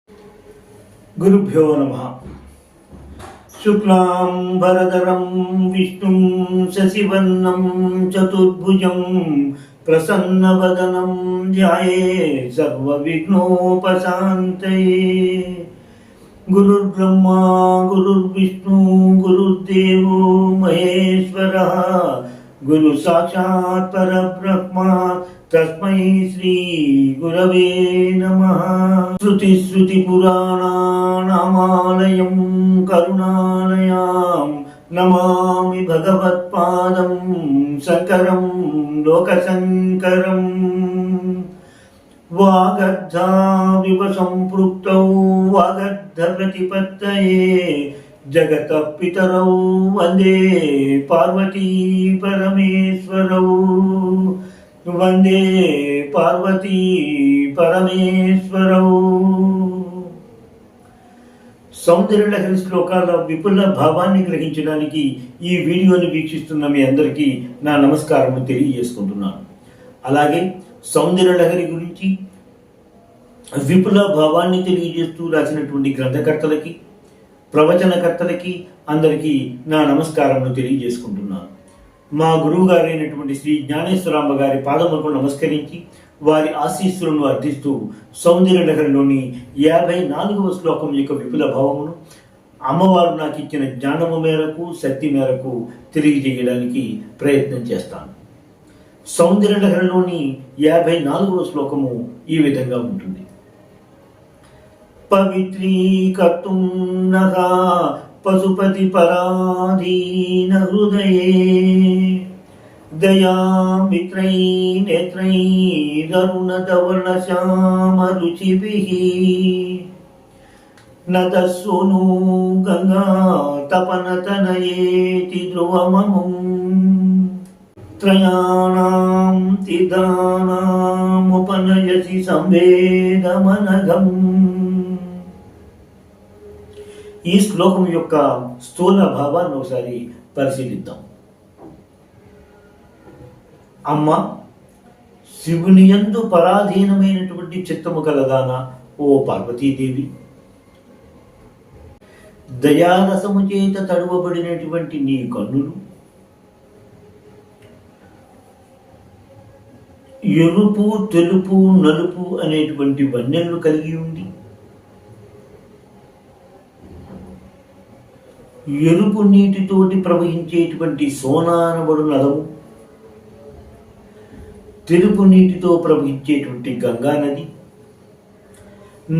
गुरुभ्यो नमः। शुक्लांबरधरं विष्णुं शशिवर्णं चतुर्भुजं प्रसन्नवदनं ध्यायेत् सर्वविघ्नोपशान्तये। गुरुर्ब्रह्मा गुरुर्विष्णु गुरुर्देवो महेश्वरः गुरुसाक्षात् परब्रह्मा तस्मै श्री गुरवे नमः। श्रुतिस्मृतिपुराणानामालयं करुणालयां नमामि भगवत्पादं शङ्करं लोकशङ्करम्। वागर्धाविव सम्पृक्तौ वागर्धप्रतिपत्तये जगतः पितरौ वन्दे पार्वती परमेश्वरौ वंदे पार्वती परमेश्वरौ। సౌందర్యలహరి శ్లోకాల విపుల భావాన్ని గ్రహించడానికి ఈ వీడియోని వీక్షిస్తున్న మీ అందరికీ నా నమస్కారం తెలియజేసుకుంటున్నాను. అలాగే సౌందర్యలహరి గురించి విపుల భావాన్ని తెలియజేస్తూ రాసినటువంటి గ్రంథకర్తలకి ప్రవచనకర్తలకి అందరికీ నా నమస్కారం తెలియజేసుకుంటున్నాను. మా గురువు గారైనటువంటి శ్రీ జ్ఞానేశ్వరాంబ గారి పాదములకు నమస్కరించి వారి ఆశీస్సులను అర్థిస్తూ సౌందర్యలహరిలోని 54వ శ్లోకం యొక్క విపుల భావమును అమ్మవారు నాకు ఇచ్చిన జ్ఞానము మేరకు శక్తి మేరకు తెలియజేయడానికి ప్రయత్నం చేస్తాను. సౌందర్యలహరిలోని 54వ శ్లోకము ఈ విధంగా ఉంటుంది. పవిత్రీకర్తుం నగా పశుపతి పరాధీన హృదయే దయా మిత్రై నేత్రై దరుణ ధవళ శ్యామ రుచిభిః నతస్సును గంగా తపన తనయేతి ధ్రువమముం త్రయాణాం తీర్థానాం ఉపనయసి సంవేదమనఘం. ఈ శ్లోకం యొక్క స్థూల భావాన్ని ఒకసారి పరిశీలిద్దాం. అమ్మ, శివుని యందు పరాధీనమైనటువంటి చిత్తము కలదానా ఓ పార్వతీదేవి, దయారసము చేత తడువబడినటువంటి నీ కన్నులు ఎరుపు తెలుపు నలుపు అనేటువంటి వన్నెలు కలిగి ఉంది. ఎరుపు నీటితోటి ప్రవహించేటువంటి సోనానబడు నదము, తెలుపు నీటితో ప్రవహించేటువంటి గంగా నది,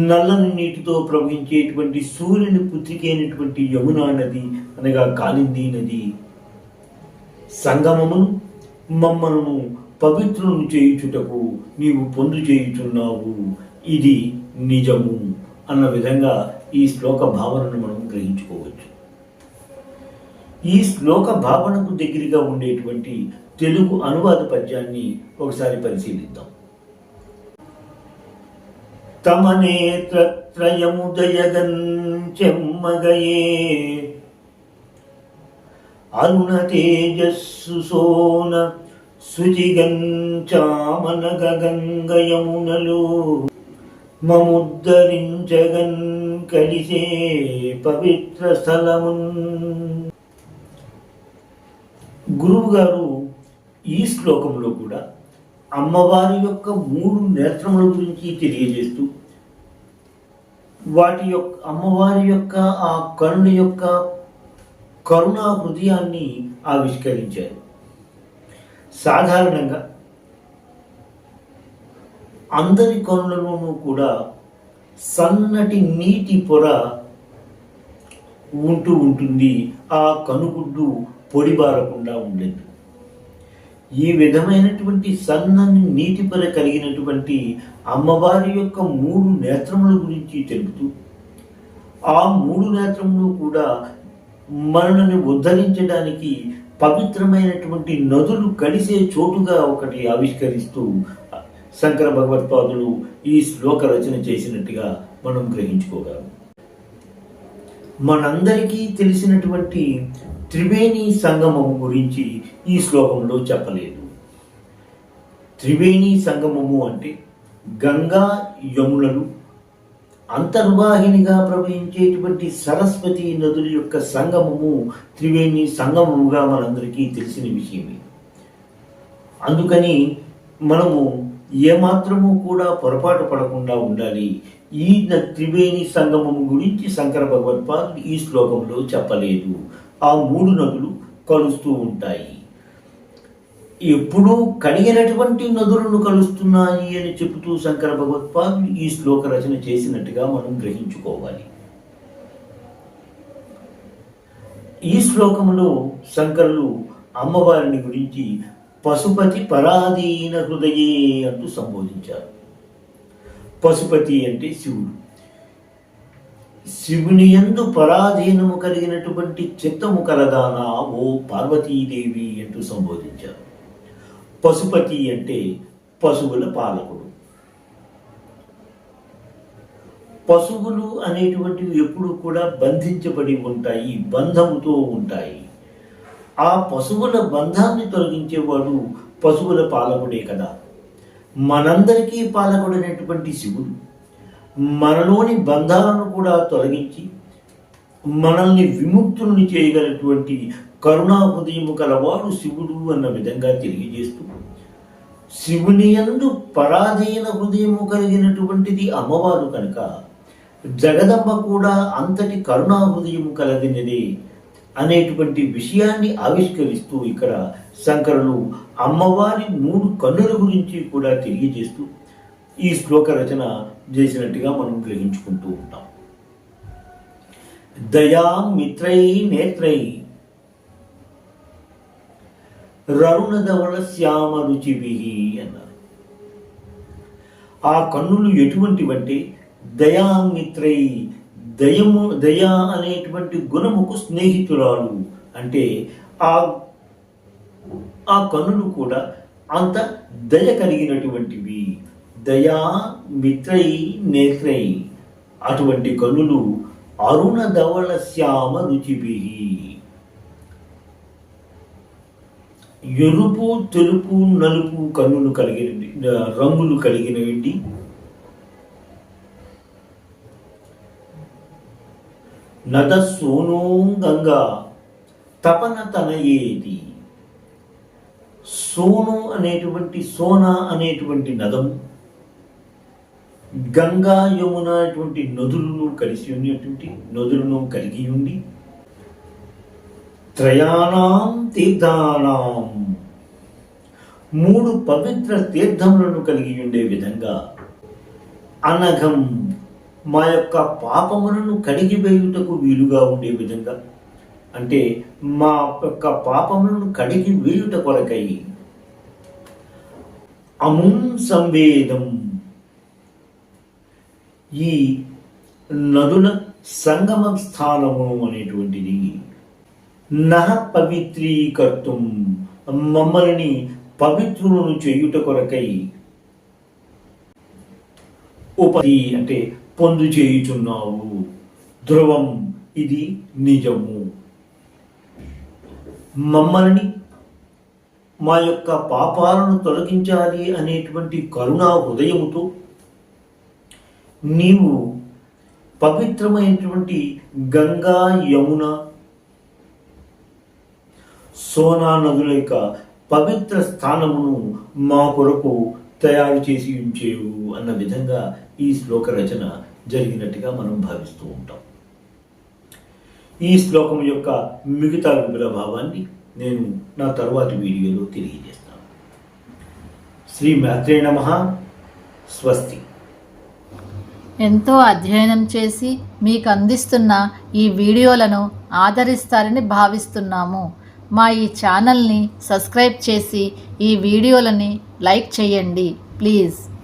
నల్లని నీటితో ప్రవహించేటువంటి సూర్యుని పుత్రికైనటువంటి యమునా నది అనగా కాళిందీ నది సంగమమును మమ్మను పవిత్రులను చేయుచుటకు నీవు పొందు చేయుచున్నావు, ఇది నిజము అన్న విధంగా ఈ శ్లోక భావనను మనం గ్రహించుకోవచ్చు. ఈ శ్లోక భావనకు దగ్గరగా ఉండేటువంటి తెలుగు అనువాద పద్యాన్ని ఒకసారి పరిశీలిద్దాం. తమ నేత్రత్రయము దయగన్ చెమ్మగయే అరుణ తేజస్సు సోన శుచిగన్ చామనగ గంగయమునలు మముద్ధరించగన్ కలిసే పవిత్ర స్థలమున్. గురువు గారు ఈ శ్లోకంలో కూడా అమ్మవారి యొక్క 3 నేత్రముల గురించి తెలియజేస్తూ అమ్మవారి యొక్క ఆ కరుణ యొక్క కరుణా హృదయాన్ని ఆవిష్కరించారు. సాధారణంగా అందరి కనులలోనూ కూడా సన్నటి నీటి పొర ఉంటుంది, ఆ కనుగుడ్డు పొడిబారకుండా ఉండేది. ఈ విధమైనటువంటి సన్నని నీటి పొర కలిగినటువంటి అమ్మవారి యొక్క 3 నేత్రముల గురించి తెలుపుతూ ఆ 3 నేత్రములు కూడా మనల్ని ఉద్ధరించడానికి పవిత్రమైనటువంటి నదులు కలిసే చోటుగా ఒకటి ఆవిష్కరిస్తూ శంకర భగవత్పాదులు ఈ శ్లోక రచన చేసినట్టుగా మనం గ్రహించుకోగలం. మనందరికీ తెలిసినటువంటి త్రివేణి సంగమము గురించి ఈ శ్లోకంలో చెప్పలేదు. త్రివేణి సంగమము అంటే గంగా యమునలు అంతర్వాహినిగా ప్రవహించేటువంటి సరస్వతి నదుల యొక్క సంగమము త్రివేణి సంగమముగా మనందరికీ తెలిసిన విషయమే. అందుకని మనము ఏమాత్రము కూడా పొరపాటు పడకుండా ఉండాలి. ఈ త్రివేణి సంగమము గురించి శంకర భగవత్పాదులు ఈ శ్లోకంలో చెప్పలేదు. ఆ 3 నదులు కలుస్తూ ఉంటాయి. ఎప్పుడూ కడిగినటువంటి నదులను కలుస్తున్నాయి అని చెబుతూ శంకర భగవత్పాదులు ఈ శ్లోక రచన చేసినట్టుగా మనం గ్రహించుకోవాలి. ఈ శ్లోకములో శంకరులు అమ్మవారిని గురించి పశుపతి పరాధీన హృదయే అంటూ సంబోధించారు. పశుపతి అంటే శివుడు. శివుని యందు పరాధీనము కలిగినటువంటి చిత్తము కలదానా ఓ పార్వతీదేవి అంటూ సంబోధించారు. పశుపతి అంటే పశువుల పాలకుడు. పశువులు అనేటువంటివి ఎప్పుడు కూడా బంధించబడి ఉంటాయి, బంధముతో ఉంటాయి. ఆ పశువుల బంధాన్ని తొలగించేవాడు పశువుల పాలకుడే కదా. మనందరికీ పాలకుడైనటువంటి శివుడు మనలోని బంధాలను కూడా తొలగించి మనల్ని విముక్తుల్ని చేయగలటువంటి కరుణా హృదయము కలవాడు శివుడు అన్న విధంగా తెలియజేస్తూ, శివుని యందు పరాధీన హృదయము కలిగినటువంటిది అమ్మవారు కనుక జగదంబ కూడా అంతటి కరుణా హృదయము కలదినదే అనేటువంటి విషయాన్ని ఆవిష్కరిస్తూ ఇక్కడ శంకరులు అమ్మవారి 3 కన్నుల గురించి కూడా తెలియజేస్తూ ఈ శ్లోక రచన చేసినట్టుగా మనం గ్రహించుకుంటూ ఉంటాం. దయా మిత్రై నేత్రై రరుణధవళ శ్యామ రుచిభి అన్నారు. ఆ కన్నులు ఎటువంటివంటే దయామిత్రై, దయా అనేటువంటి గుణముకు స్నేహితురాలు. అంటే ఆ కన్నులు కూడా అంత దయ కలిగినటువంటివి. దయా మిత్రై నేత్రై, అటువంటి కన్నులు అరుణ ధవళ శ్యామ రుచిభి, ఎరుపు తెలుపు నలుపు కన్నులు కలిగిన రంగులు కలిగినవి. నద సోనో గంగా తపన తనయేది. సోను అనేటువంటి సోనా అనేటువంటి నదము, గంగా యమున అటువంటి నదులను కలిసి ఉన్నటువంటి నదులను కలిగి ఉండి, త్రయాణం తీర్థానాం 3 పవిత్ర తీర్థములను కలిగి ఉండే విధంగా, అనఘం మా యొక్క పాపములను కడిగివేయుటకు వీలుగా ఉండే విధంగా, అంటే మా యొక్క పాపములను కడిగి వేయుట కొరకై, అముం సంవేదం ఈ నదుల సంగమ స్థానము అనేటువంటిది, నహ పవిత్రీకర్తం మమ్మల్ని పవిత్రులను చేయుట కొరకై, ఉపది అంటే పొందు చేయుచున్నావు, ధ్రువం ఇది నిజము. మమ్మల్ని మా యొక్క పాపాలను తొలగించాలి అనేటువంటి కరుణా హృదయముతో నీవు పవిత్రమైనటువంటి గంగా యమున సోనా నదుల యొక్క పవిత్ర స్థానమును మా కొరకు తయారు చేసి ఉంచేవు అన్న విధంగా ఈ శ్లోక రచన జరిగినట్టుగా మనం భావిస్తూ ఉంటాం. ఈ శ్లోకం యొక్క మిగతా విపుల భావాన్ని నేను నా తరువాతి వీడియోలో తెలియజేస్తాను. శ్రీ మాత్రే నమః. స్వస్తి. ఎంతో అధ్యయనం చేసి మీకు అందిస్తున్న ఈ వీడియోలను ఆదరిస్తారని భావిస్తున్నాము. మా ఈ ఛానల్ని సబ్స్క్రైబ్ చేసి ఈ వీడియోలని లైక్ చేయండి ప్లీజ్.